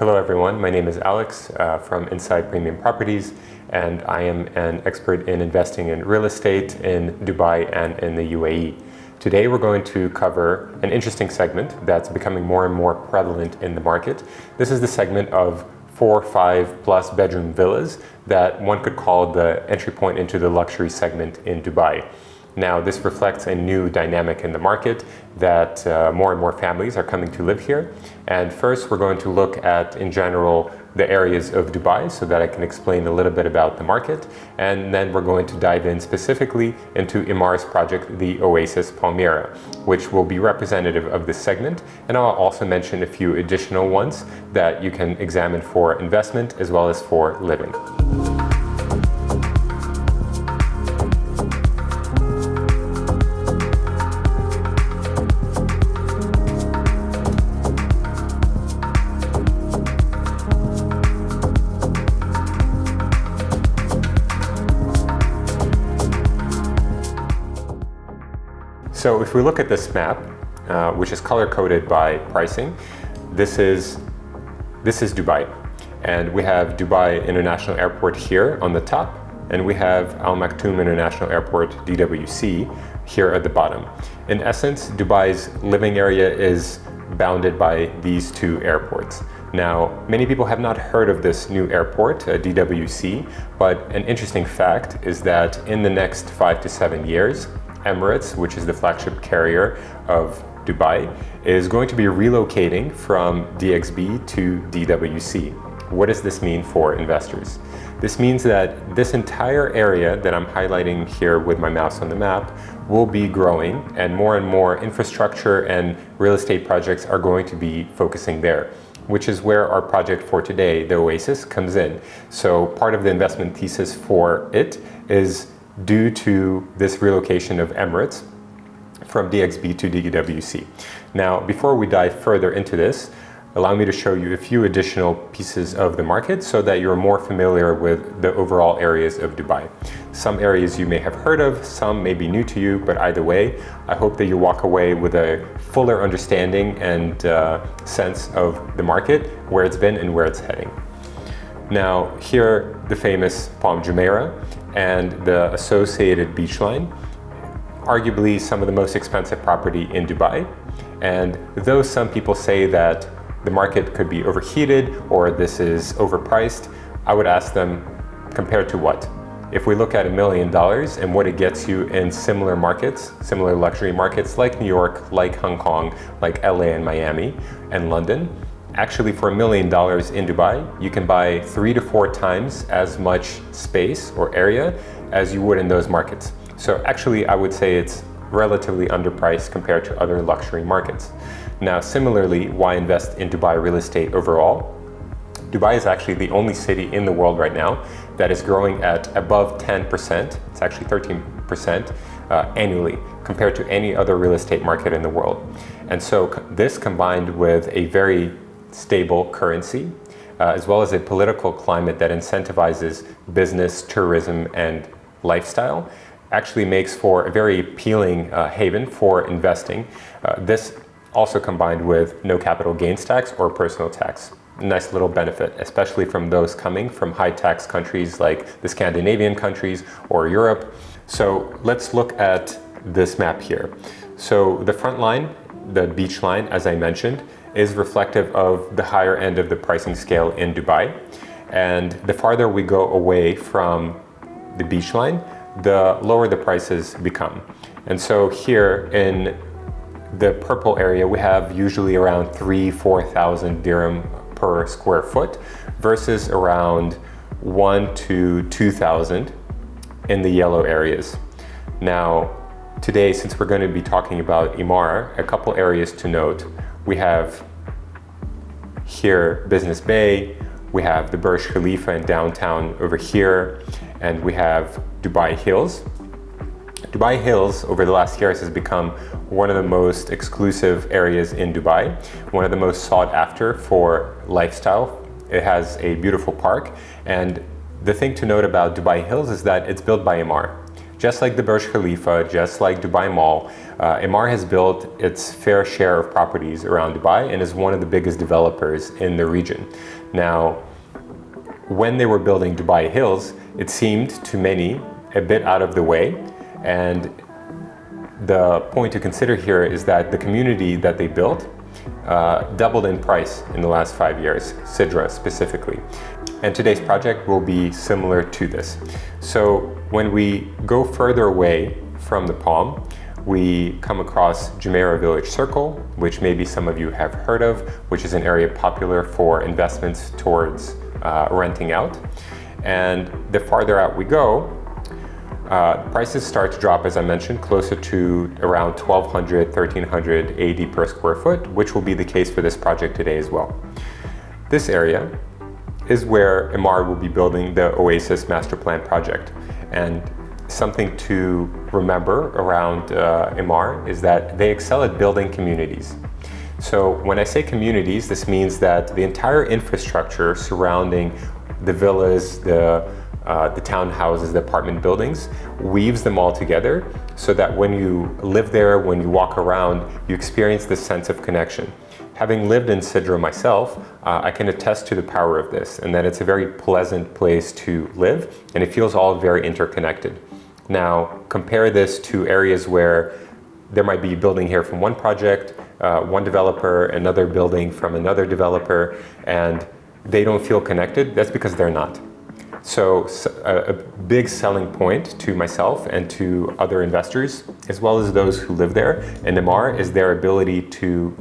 Hello everyone, my name is Alex from Inside Premium Properties, and I am an expert in investing in real estate in Dubai and in the UAE. Today we're going to cover an interesting segment that's becoming more and more prevalent in the market. This is the segment of 4, 5 plus bedroom villas that one could call the entry point into the luxury segment in Dubai. Now, this reflects a new dynamic in the market that more and more families are coming to live here. And first, we're going to look at, in general, the areas of Dubai so that I can explain a little bit about the market. And then we're going to dive in specifically into Emaar's project, the Oasis Palmyra, which will be representative of this segment. And I'll also mention a few additional ones that you can examine for investment as well as for living. So if we look at this map, which is color-coded by pricing, this is Dubai. And we have Dubai International Airport here on the top, and we have Al Maktoum International Airport, DWC, here at the bottom. In essence, Dubai's living area is bounded by these two airports. Now, many people have not heard of this new airport, DWC, but an interesting fact is that in the next 5 to 7 years, Emirates, which is the flagship carrier of Dubai, is going to be relocating from DXB to DWC. What does this mean for investors? This means that this entire area that I'm highlighting here with my mouse on the map will be growing, and more infrastructure and real estate projects are going to be focusing there, which is where our project for today, the Oasis, comes in. So part of the investment thesis for it is due to this relocation of Emirates from DXB to DWC. Now, before we dive further into this, allow me to show you a few additional pieces of the market so that you're more familiar with the overall areas of Dubai. Some areas you may have heard of, some may be new to you, but either way, I hope that you walk away with a fuller understanding and sense of the market, where it's been and where it's heading. Now, here, the famous Palm Jumeirah and the associated beach line, arguably some of the most expensive property in Dubai. And though some people say that the market could be overheated or this is overpriced, I would ask them, compared to what? If we look at $1 million and what it gets you in similar markets, similar luxury markets like New York, like Hong Kong, like LA and Miami and London, actually for $1 million in Dubai, you can buy 3 to 4 times as much space or area as you would in those markets. So actually, I would say it's relatively underpriced compared to other luxury markets. Now, similarly, why invest in Dubai real estate overall? Dubai is actually the only city in the world right now that is growing at above 10%, it's actually 13% annually, compared to any other real estate market in the world. And so this combined with a very stable currency, as well as a political climate that incentivizes business, tourism, and lifestyle, actually makes for a very appealing haven for investing. This also combined with no capital gains tax or personal tax. A nice little benefit, especially from those coming from high tax countries like the Scandinavian countries or Europe. So let's look at this map here. So the front line, the beach line, as I mentioned, is reflective of the higher end of the pricing scale in Dubai. And the farther we go away from the beach line, the lower the prices become. And so here in the purple area, we have usually around 3,000-4,000 dirham per square foot versus around 1,000 to 2,000 in the yellow areas. Now, today, since we're going to be talking about Emaar, a couple areas to note. We have here Business Bay, we have the Burj Khalifa in downtown over here, and we have Dubai Hills. Dubai Hills over the last years has become one of the most exclusive areas in Dubai, one of the most sought after for lifestyle. It has a beautiful park, and the thing to note about Dubai Hills is that it's built by Emaar. Just like the Burj Khalifa, just like Dubai Mall, Emaar has built its fair share of properties around Dubai and is one of the biggest developers in the region. Now, when they were building Dubai Hills, it seemed to many a bit out of the way, and the point to consider here is that the community that they built doubled in price in the last 5 years, Sidra specifically. And today's project will be similar to this. So when we go further away from the Palm, we come across Jumeirah Village Circle, which maybe some of you have heard of, which is an area popular for investments towards renting out. And the farther out we go, prices start to drop, as I mentioned, closer to around 1,200, 1,300 AD per square foot, which will be the case for this project today as well. This area is where Emaar will be building the Oasis master plan project. And something to remember around Emaar is that they excel at building communities. So when I say communities, this means that the entire infrastructure surrounding the villas, the townhouses, the apartment buildings, weaves them all together so that when you live there, when you walk around, you experience this sense of connection. Having lived in Sidra myself, I can attest to the power of this, and that it's a very pleasant place to live, and it feels all very interconnected. Now, compare this to areas where there might be a building here from one project, one developer, another building from another developer, and they don't feel connected. That's because they're not. So a big selling point to myself and to other investors, as well as those who live there in Emaar, is their ability to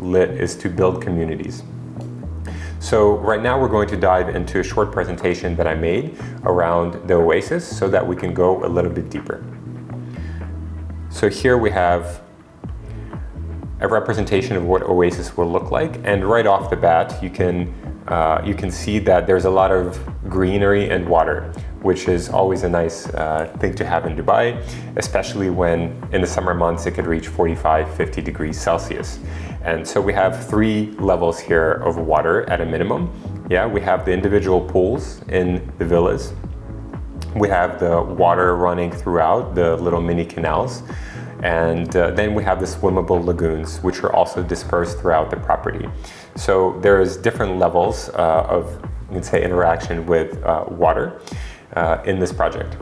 build communities. So right now we're going to dive into a short presentation that I made around the Oasis so that we can go a little bit deeper. So here we have a representation of what Oasis will look like, and right off the bat you can see that there's a lot of greenery and water, which is always a nice thing to have in Dubai, especially when in the summer months it could reach 45, 50 degrees Celsius. And so we have 3 levels here of water at a minimum. Yeah, we have the individual pools in the villas. We have the water running throughout the little mini canals. And then we have the swimmable lagoons, which are also dispersed throughout the property. So there's different levels of, you can say, interaction with water in this project.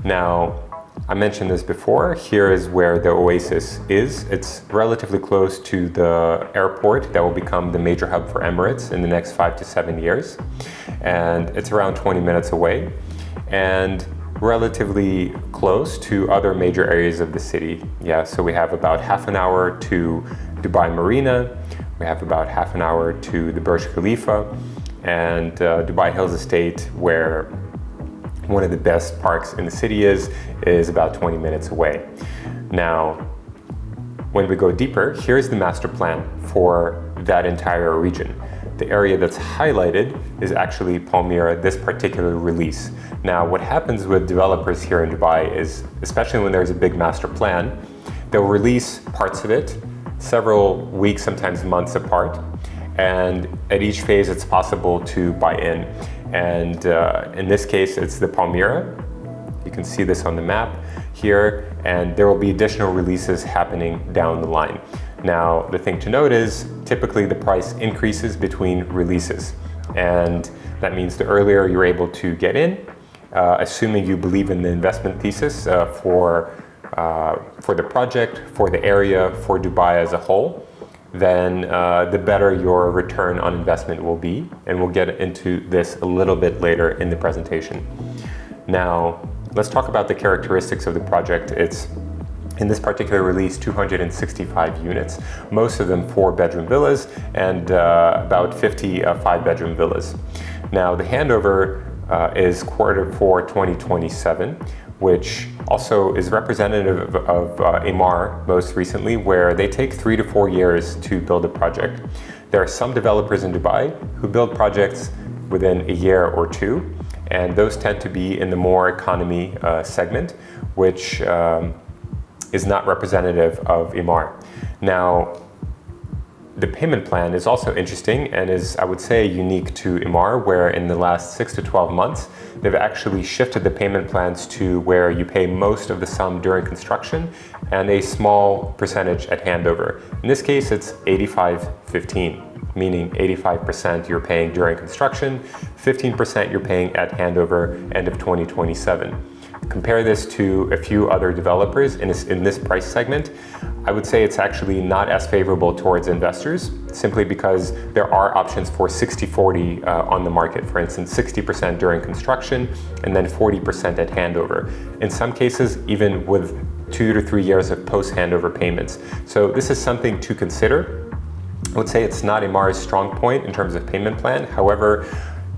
Now, I mentioned this before, here is where the Oasis is. It's relatively close to the airport that will become the major hub for Emirates in the next 5 to 7 years. And it's around 20 minutes away, and relatively close to other major areas of the city. Yeah, so we have about half an hour to Dubai Marina, we have about half an hour to the Burj Khalifa, and Dubai Hills Estate, where one of the best parks in the city is about 20 minutes away. Now, when we go deeper, here's the master plan for that entire region. The area that's highlighted is actually Palmyra, this particular release. Now, what happens with developers here in Dubai is, especially when there's a big master plan, they'll release parts of it several weeks, sometimes months apart. And at each phase, it's possible to buy in. And in this case, it's the Palmyra. You can see this on the map here, and there will be additional releases happening down the line. Now, the thing to note is typically the price increases between releases. And that means the earlier you're able to get in, assuming you believe in the investment thesis for the project, for the area, for Dubai as a whole, then the better your return on investment will be. And we'll get into this a little bit later in the presentation. Now, let's talk about the characteristics of the project. It's, in this particular release, 265 units, most of them 4-bedroom villas and about 50 5-bedroom villas. Now, the handover is Q4 2027, which also is representative of Emaar most recently, where they take 3 to 4 years to build a project. There are some developers in Dubai who build projects within a year or 2, and those tend to be in the more economy segment, which is not representative of Emaar. Now, the payment plan is also interesting and is, I would say, unique to Emaar, where in the last 6 to 12 months, they've actually shifted the payment plans to where you pay most of the sum during construction and a small percentage at handover. In this case, it's 85-15, meaning 85% you're paying during construction, 15% you're paying at handover end of 2027. Compare this to a few other developers in this price segment. I would say it's actually not as favorable towards investors, simply because there are options for 60-40 on the market. For instance, 60% during construction and then 40% at handover. In some cases, even with 2 to 3 years of post-handover payments. So this is something to consider. I would say it's not Emaar's strong point in terms of payment plan. However,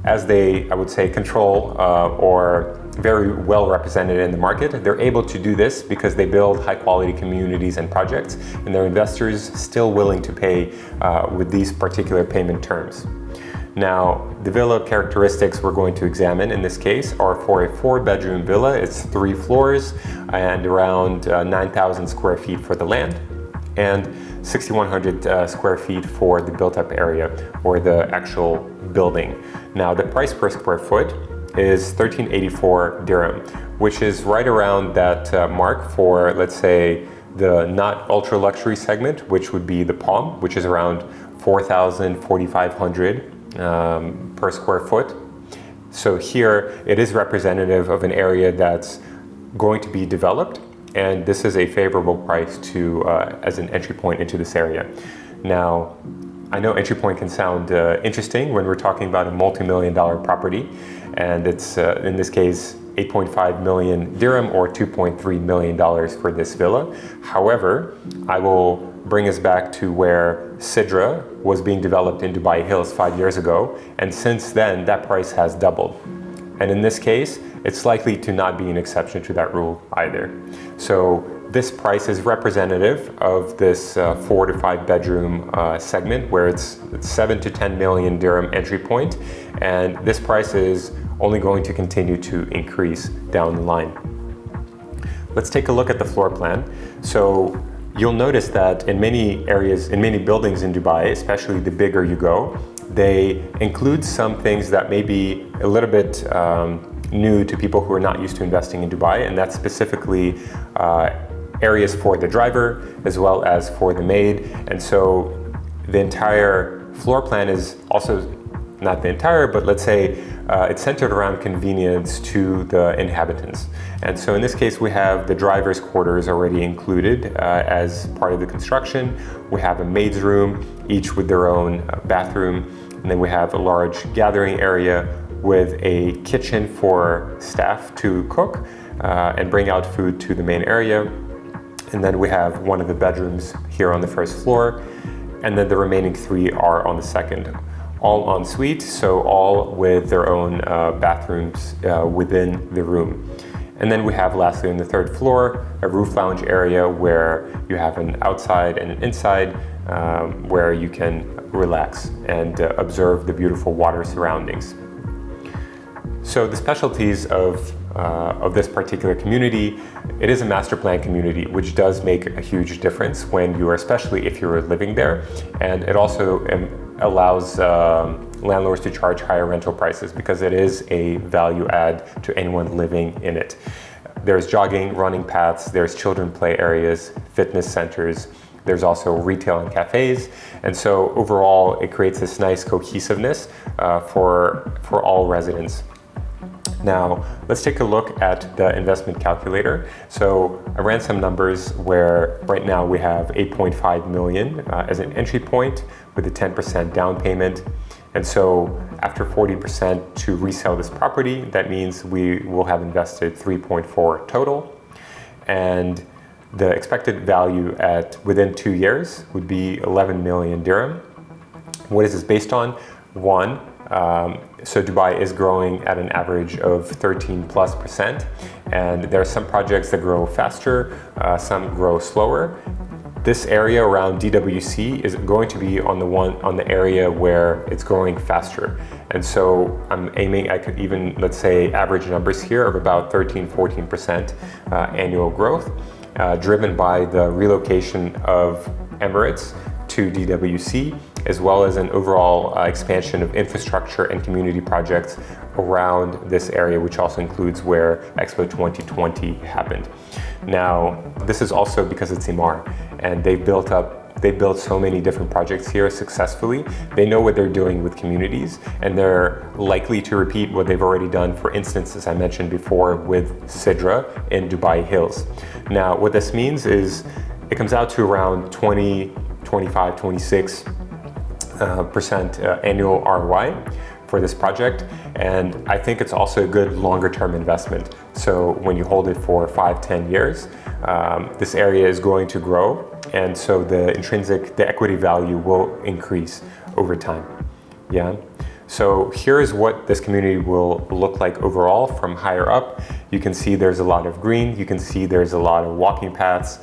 as they, I would say, control or very well represented in the market, they're able to do this because they build high quality communities and projects, and their investors still willing to pay with these particular payment terms. Now, the villa characteristics we're going to examine in this case are for a 4-bedroom villa. It's 3 floors and around 9,000 square feet for the land, and 6,100 square feet for the built-up area or the actual building. Now, the price per square foot is 1384 dirham, which is right around that mark for, let's say, the not ultra luxury segment, which would be the Palm, which is around 4,000, 4,500 per square foot. So here it is representative of an area that's going to be developed, and this is a favorable price to as an entry point into this area. Now, I know entry point can sound interesting when we're talking about a multi-million-dollar property, and it's in this case 8.5 million dirham or $2.3 million for this villa. However, I will bring us back to where Sidra was being developed in Dubai Hills 5 years ago, and since then that price has doubled. And in this case, it's likely to not be an exception to that rule either. So this price is representative of this 4 to 5 bedroom segment where it's 7 to 10 million dirham entry point, and this price is only going to continue to increase down the line. Let's take a look at the floor plan. So you'll notice that in many areas, in many buildings in Dubai, especially the bigger you go, they include some things that may be a little bit new to people who are not used to investing in Dubai, and that's specifically areas for the driver as well as for the maid. And so the entire floor plan is also, not the entire, but let's say it's centered around convenience to the inhabitants. And so in this case, we have the driver's quarters already included as part of the construction. We have a maid's room, each with their own bathroom. And then we have a large gathering area with a kitchen for staff to cook and bring out food to the main area. And then we have one of the bedrooms here on the first floor. And then the remaining 3 are on the second. All en suite, so all with their own bathrooms within the room. And then we have lastly on the 3rd floor, a roof lounge area where you have an outside and an inside where you can relax and observe the beautiful water surroundings. So the specialties of this particular community, it is a master plan community, which does make a huge difference when you are, especially if you're living there. And it also allows landlords to charge higher rental prices because it is a value add to anyone living in it. There's jogging, running paths, there's children play areas, fitness centers, there's also retail and cafes. And so overall, it creates this nice cohesiveness for all residents. Now, let's take a look at the investment calculator. So I ran some numbers where right now we have 8.5 million as an entry point with a 10% down payment. And so after 40% to resell this property, that means we will have invested 3.4 total. And the expected value within 2 years would be 11 million dirham. What is this based on? One, so Dubai is growing at an average of 13+%, and there are some projects that grow faster, some grow slower. This area around DWC is going to be on the area where it's growing faster. And so I'm aiming, I could even, let's say, average numbers here of about 13-14% annual growth, driven by the relocation of Emirates to DWC, as well as an overall expansion of infrastructure and community projects around this area, which also includes where Expo 2020 happened. Now, this is also because it's Emaar, and they built so many different projects here successfully. They know what they're doing with communities, and they're likely to repeat what they've already done, for instance, as I mentioned before, with Sidra in Dubai Hills. Now, what this means is it comes out to around 20, 25, 26% annual ROI for this project. And I think it's also a good longer term investment. So when you hold it for 5-10 years, this area is going to grow. And so the equity value will increase over time. Yeah. So here's what this community will look like overall from higher up. You can see there's a lot of green. You can see there's a lot of walking paths,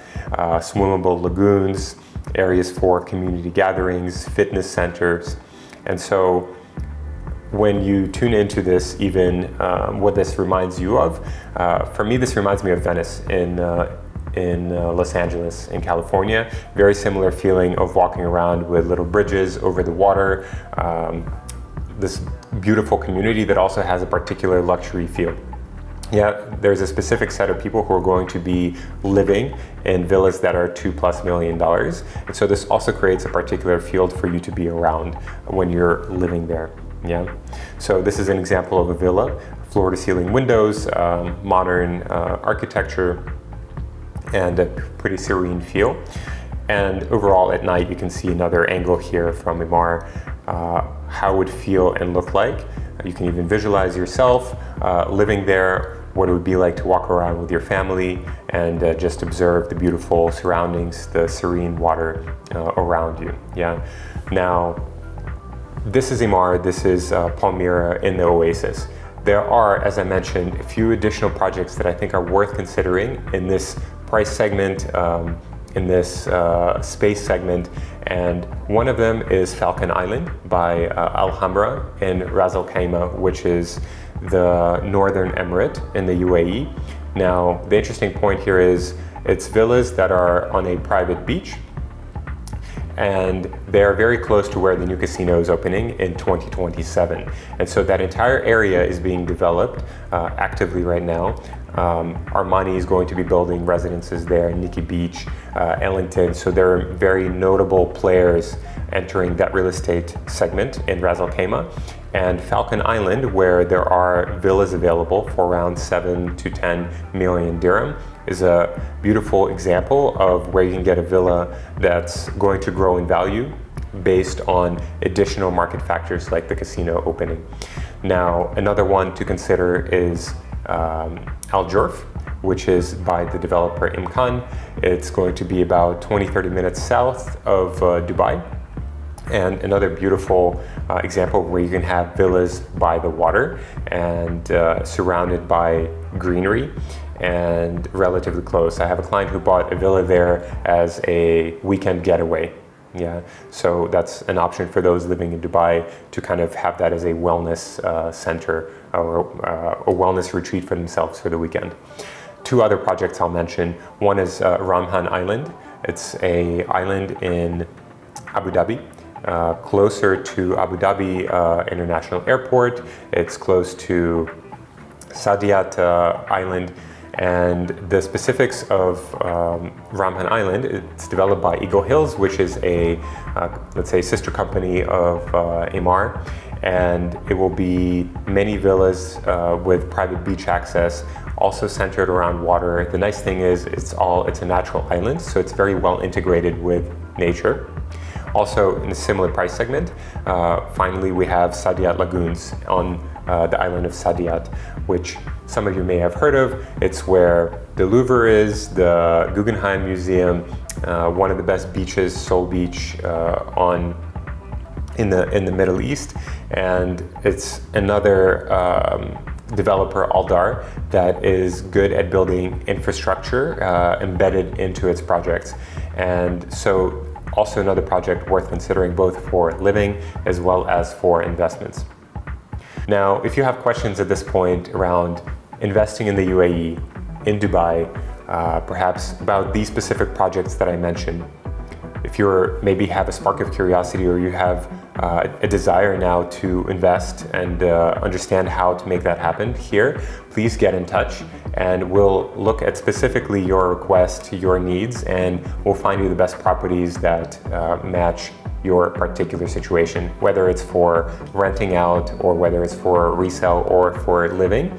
swimmable lagoons, areas for community gatherings, fitness centers. And so when you tune into this, even what this reminds you of, for me, this reminds me of Venice in Los Angeles in California. Very similar feeling of walking around with little bridges over the water. This beautiful community that also has a particular luxury feel. Yeah, there's a specific set of people who are going to be living in villas that are $2+ million. And so this also creates a particular field for you to be around when you're living there. Yeah. So this is an example of a villa, floor to ceiling windows, modern architecture, and a pretty serene feel. And overall at night, you can see another angle here from Emaar, how it would feel and look like. You can even visualize yourself living there, what it would be like to walk around with your family and just observe the beautiful surroundings, the serene water around you. Yeah. Now, this is Emaar, this is Palmyra in the Oasis. There are, as I mentioned, a few additional projects that I think are worth considering in this price segment, in this space segment, and one of them is Falcon Island by Alhambra in Ras Al Khaimah, which is the northern emirate in the UAE. Now, the interesting point here is it's villas that are on a private beach, and they are very close to where the new casino is opening in 2027. And so that entire area is being developed actively right now. Armani is going to be building residences there, Nikki Beach, Ellington. So there are very notable players entering that real estate segment in Ras Al Khaimah. And Falcon Island, where there are villas available for around 7 to 10 million dirham, is a beautiful example of where you can get a villa that's going to grow in value based on additional market factors like the casino opening. Now, another one to consider is Al Jurf, which is by the developer Emaar. It's going to be about 20-30 minutes south of Dubai. And another beautiful example where you can have villas by the water and surrounded by greenery and relatively close. I have a client who bought a villa there as a weekend getaway. Yeah, so that's an option for those living in Dubai to kind of have that as a wellness center or a wellness retreat for themselves for the weekend. Two other projects I'll mention. One is Ramhan Island. It's an island in Abu Dhabi, closer to Abu Dhabi International Airport. It's close to Saadiyat Island. And the specifics of Ramhan Island, it's developed by Eagle Hills, which is a, let's say, sister company of Emaar. And it will be many villas with private beach access, also centered around water. The nice thing is it's a natural island, so it's very well integrated with nature. Also in a similar price segment, finally we have Saadiyat Lagoons on the island of Saadiyat, which some of you may have heard of. It's where the Louvre is, the Guggenheim Museum, one of the best beaches, Sol Beach, in the Middle East, and it's another developer, Aldar, that is good at building infrastructure embedded into its projects. And so also another project worth considering both for living as well as for investments. Now, if you have questions at this point around investing in the UAE, in Dubai, perhaps about these specific projects that I mentioned, if you're maybe have a spark of curiosity, or you have a desire now to invest and understand how to make that happen here, please get in touch and we'll look at specifically your request, your needs, and we'll find you the best properties that match your particular situation, whether it's for renting out or whether it's for resale or for living.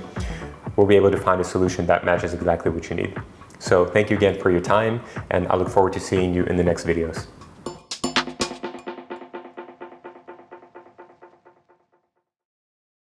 We'll be able to find a solution that matches exactly what you need. So thank you again for your time, and I look forward to seeing you in the next videos.